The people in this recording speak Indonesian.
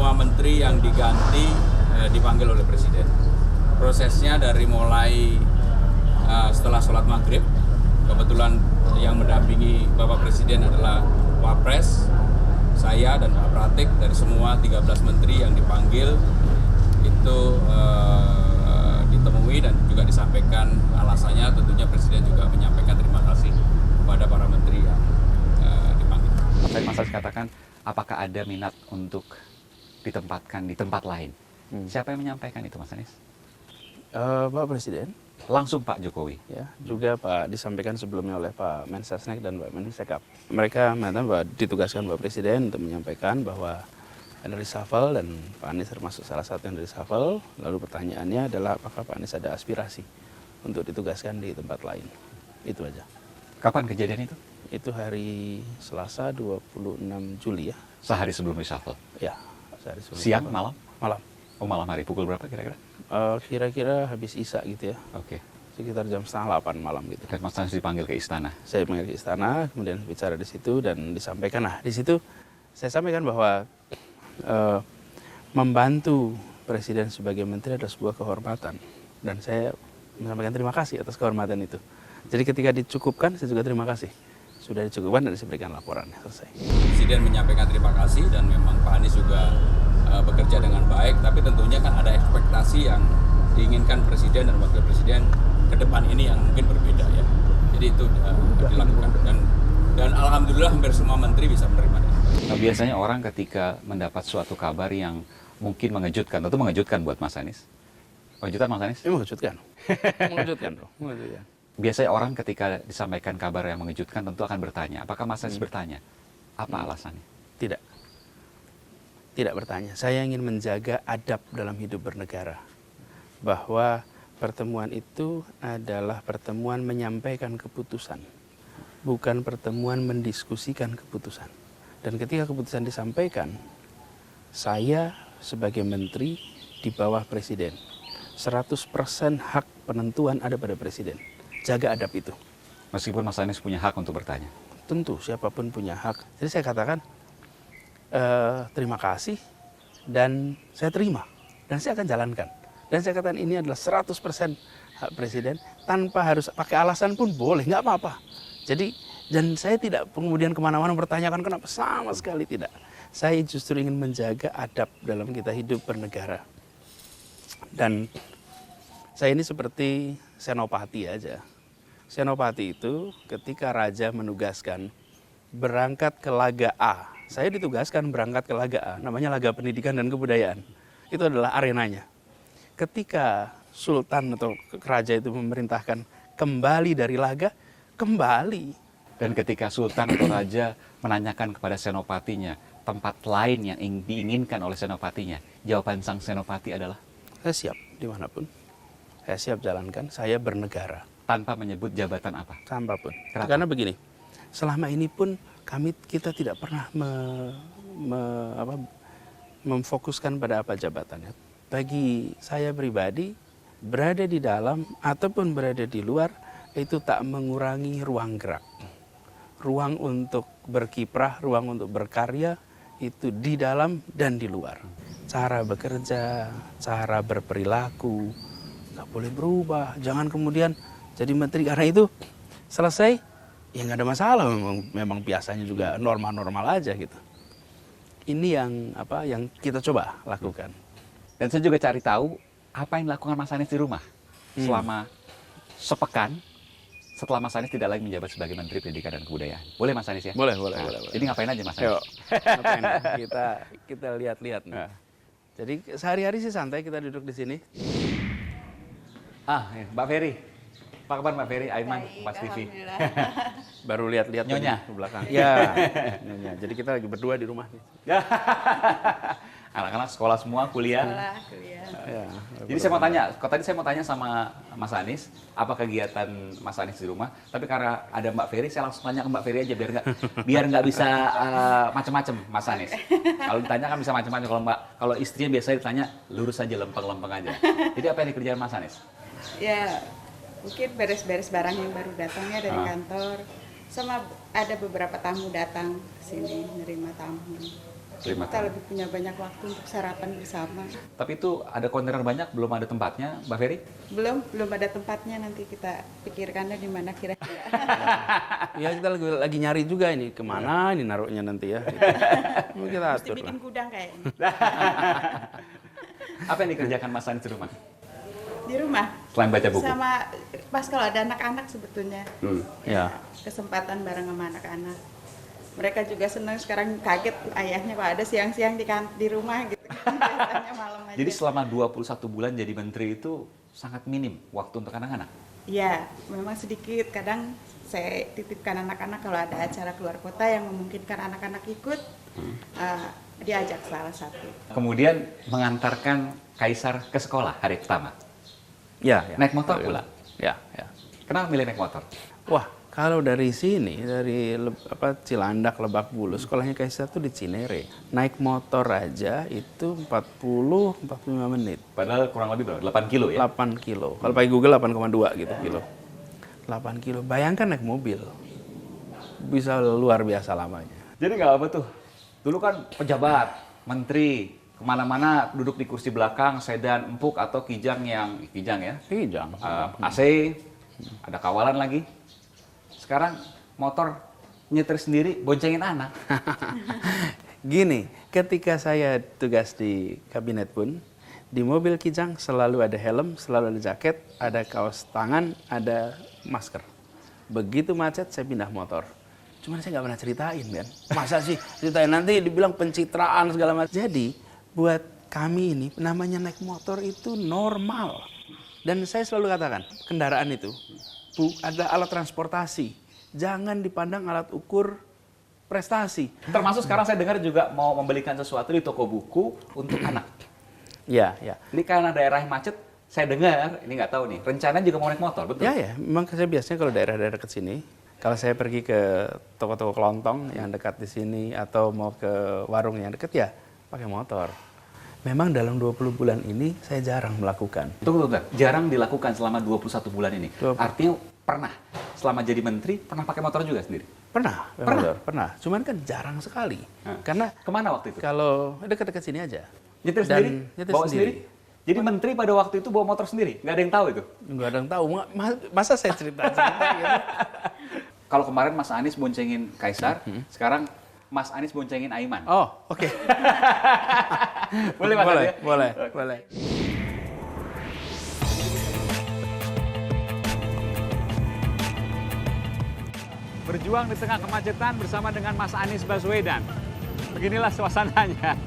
semua menteri yang diganti dipanggil oleh Presiden. Prosesnya dari mulai setelah sholat maghrib, kebetulan yang mendampingi Bapak Presiden adalah Wapres, saya dan Pak Pratik, dari semua 13 menteri yang dipanggil itu ditemui dan juga disampaikan alasannya. Tentunya Presiden juga menyampaikan terima kasih kepada para menteri yang dipanggil. Tadi Mas Anies katakan, apakah ada minat untuk ditempatkan di tempat lain? Siapa yang menyampaikan itu, Mas Anies? Pak Presiden. Langsung Pak Jokowi? Ya, juga Pak disampaikan sebelumnya oleh Pak Mensesnek dan Pak Mensekap. Mereka mengatakan bahwa ditugaskan Pak Presiden untuk menyampaikan bahwa ada reshuffle dan Pak Anies termasuk salah satu yang reshuffle. Lalu pertanyaannya adalah apakah Pak Anies ada aspirasi untuk ditugaskan di tempat lain. Itu aja. Kapan kejadian itu? Itu hari Selasa 26 Juli ya. Sehari sebelum reshuffle? Ya, sehari sebelum. Siang, malam? Malam. Oh, malam hari. Pukul berapa kira-kira? Kira-kira habis Isya gitu ya. Oke. Sekitar jam 7:30 malam gitu. Dan Mas Anies dipanggil ke istana? Saya dipanggil ke istana, kemudian bicara di situ dan disampaikan. Nah, di situ saya sampaikan bahwa membantu Presiden sebagai menteri adalah sebuah kehormatan. Dan saya menyampaikan terima kasih atas kehormatan itu. Jadi ketika dicukupkan, saya juga terima kasih. Sudah dicukupkan dan saya berikan laporan. Selesai. Presiden menyampaikan terima kasih dan memang Pak Anies juga bekerja dengan baik. Tapi tentunya kan ada ekspektasi yang diinginkan Presiden dan Wakil Presiden ke depan ini yang mungkin berbeda ya. Jadi itu dilakukan dan alhamdulillah hampir semua menteri bisa menerima. Nah, biasanya orang ketika mendapat suatu kabar yang mungkin mengejutkan, tentu mengejutkan buat Mas Anies. Mengejutkan Mas Anies? Ini mengejutkan. Mengejutkan dong. Mengejutkan. Biasanya orang ketika disampaikan kabar yang mengejutkan tentu akan bertanya. Apakah Mas Anies bertanya? Apa alasannya? Tidak. Tidak bertanya. Saya ingin menjaga adab dalam hidup bernegara. Bahwa pertemuan itu adalah pertemuan menyampaikan keputusan. Bukan pertemuan mendiskusikan keputusan. Dan ketika keputusan disampaikan, saya sebagai menteri di bawah Presiden. 100% hak penentuan ada pada Presiden. Jaga adab itu. Meskipun Mas Anies punya hak untuk bertanya? Tentu, siapapun punya hak. Jadi saya katakan, terima kasih dan saya terima. Dan saya akan jalankan. Dan saya katakan ini adalah 100% hak Presiden. Tanpa harus pakai alasan pun boleh, nggak apa-apa. Jadi, dan saya tidak kemudian kemana-mana mempertanyakan kenapa, sama sekali tidak. Saya justru ingin menjaga adab dalam kita hidup bernegara. Dan saya ini seperti senopati aja. Senopati itu ketika raja menugaskan berangkat ke laga A. Saya ditugaskan berangkat ke laga A, namanya Laga Pendidikan dan Kebudayaan. Itu adalah arenanya. Ketika sultan atau raja itu memerintahkan kembali dari laga, kembali. Dan ketika sultan atau raja menanyakan kepada senopatinya tempat lain yang diinginkan oleh senopatinya, jawaban sang senopati adalah? Saya siap dimanapun. Saya siap jalankan, saya bernegara. Tanpa menyebut jabatan apa? Tanpa pun. Kenapa? Karena begini, selama ini pun kita tidak pernah memfokuskan pada apa jabatannya. Bagi saya pribadi, berada di dalam ataupun berada di luar, itu tak mengurangi ruang gerak. Ruang untuk berkiprah, ruang untuk berkarya, itu di dalam dan di luar. Cara bekerja, cara berperilaku, nggak boleh berubah. Jangan kemudian jadi menteri karena itu selesai, ya nggak ada masalah. Memang biasanya juga normal-normal aja gitu. Ini yang kita coba lakukan. Dan saya juga cari tahu apa yang dilakukan Mas Anies di rumah selama sepekan setelah Mas Anies tidak lagi menjabat sebagai Menteri Pendidikan dan Kebudayaan. Boleh Mas Anies ya? Boleh. Jadi ngapain aja Mas Anies? Yuk, ngapain? Kita lihat-lihat nih. Jadi sehari-hari sih santai kita duduk di sini. Mbak Ferry. Apa kabar Mbak Ferry? Aiman, Pas TV. Baru lihat-lihat Nyonya ke belakang. Iya, Nyonya. Jadi kita lagi berdua di rumah nih. Anak-anak sekolah semua, kuliah. Kuliah. Ya, Jadi saya mau tanya, tadi saya mau tanya sama Mas Anies, apa kegiatan Mas Anies di rumah? Tapi karena ada Mbak Ferry, saya langsung tanya ke Mbak Ferry aja biar nggak bisa macem-macem Mas Anies. Kalau ditanya kan bisa macem-macem. Kalau istrinya biasanya ditanya lurus aja, lempeng-lempeng aja. Jadi apa yang dikerjain Mas Anies? Ya, mungkin beres-beres barang yang baru datangnya dari kantor. Sama ada beberapa tamu datang ke sini nerima tamu. Kita lebih punya banyak waktu untuk sarapan bersama. Tapi itu ada kontainer banyak, belum ada tempatnya, Mbak Ferry? Belum ada tempatnya, nanti kita pikirkannya di mana kira-kira. Ya kita lagi nyari juga ini kemana ini naruhnya nanti ya. Gitu. Kita Mesti atur bikin lah. gudang kayaknya. Apa yang dikerjakan Mas Anies di rumah? Di rumah. Selain baca buku? Sama pas kalau ada anak-anak sebetulnya. Ya. Kesempatan bareng sama anak-anak. Mereka juga senang, sekarang kaget ayahnya kok ada siang-siang di rumah gitu. Biasanya malam aja. Jadi selama 21 bulan jadi menteri itu sangat minim waktu untuk anak-anak? Iya, memang sedikit. Kadang saya titipkan anak-anak kalau ada acara keluar kota yang memungkinkan anak-anak ikut, diajak salah satu. Kemudian mengantarkan Kaisar ke sekolah hari pertama? Ya. Naik motor pula? Ya. Kenapa milih naik motor? Wah, kalau dari sini, dari Cilandak, Lebak Bulus, sekolahnya Kaisar tuh di Cinere. Naik motor aja itu 40-45 menit. Padahal kurang lebih berapa? 8 kilo ya? 8 kilo. Kalau pakai Google 8,2 gitu kilo. 8 kilo. Bayangkan naik mobil. Bisa luar biasa lamanya. Jadi nggak apa tuh? Dulu kan pejabat, menteri, kemana-mana duduk di kursi belakang, sedan empuk atau kijang ya? Kijang. AC, ada kawalan lagi. Sekarang motor nyetir sendiri, boncengin anak. Gini, ketika saya tugas di kabinet pun, di mobil Kijang selalu ada helm, selalu ada jaket, ada kaos tangan, ada masker. Begitu macet, saya pindah motor. Cuman saya nggak pernah ceritain kan. Masa sih ceritain, nanti dibilang pencitraan segala macam. Jadi, buat kami ini, namanya naik motor itu normal. Dan saya selalu katakan, kendaraan itu adalah alat transportasi. Jangan dipandang alat ukur prestasi. Termasuk sekarang saya dengar juga mau membelikan sesuatu di toko buku untuk anak. Ya. Ini karena daerah yang macet, saya dengar, ini nggak tahu nih, rencananya juga mau naik motor, betul? Ya, memang saya biasanya kalau daerah-daerah dekat sini, kalau saya pergi ke toko-toko kelontong yang dekat di sini atau mau ke warung yang dekat ya pakai motor. Memang dalam 20 bulan ini saya jarang melakukan. Tunggu. Jarang dilakukan selama 21 bulan ini. 20. Artinya pernah, selama jadi menteri, pernah pakai motor juga sendiri? Pernah. Cuman kan jarang sekali. Karena Kemana waktu itu? kalau dekat-dekat sini aja. Nyetir Dan sendiri? nyetir Bawa sendiri. sendiri? Jadi menteri pada waktu itu bawa motor sendiri? Nggak ada yang tahu itu? Nggak ada yang tahu. Masa saya cerita-cerita gitu. Kalau kemarin Mas Anies boncengin Kaisar, sekarang Mas Anies boncengin Aiman. Oh, oke. Boleh Mas Anies? Boleh. Berjuang di tengah kemacetan bersama dengan Mas Anies Baswedan. Beginilah suasananya.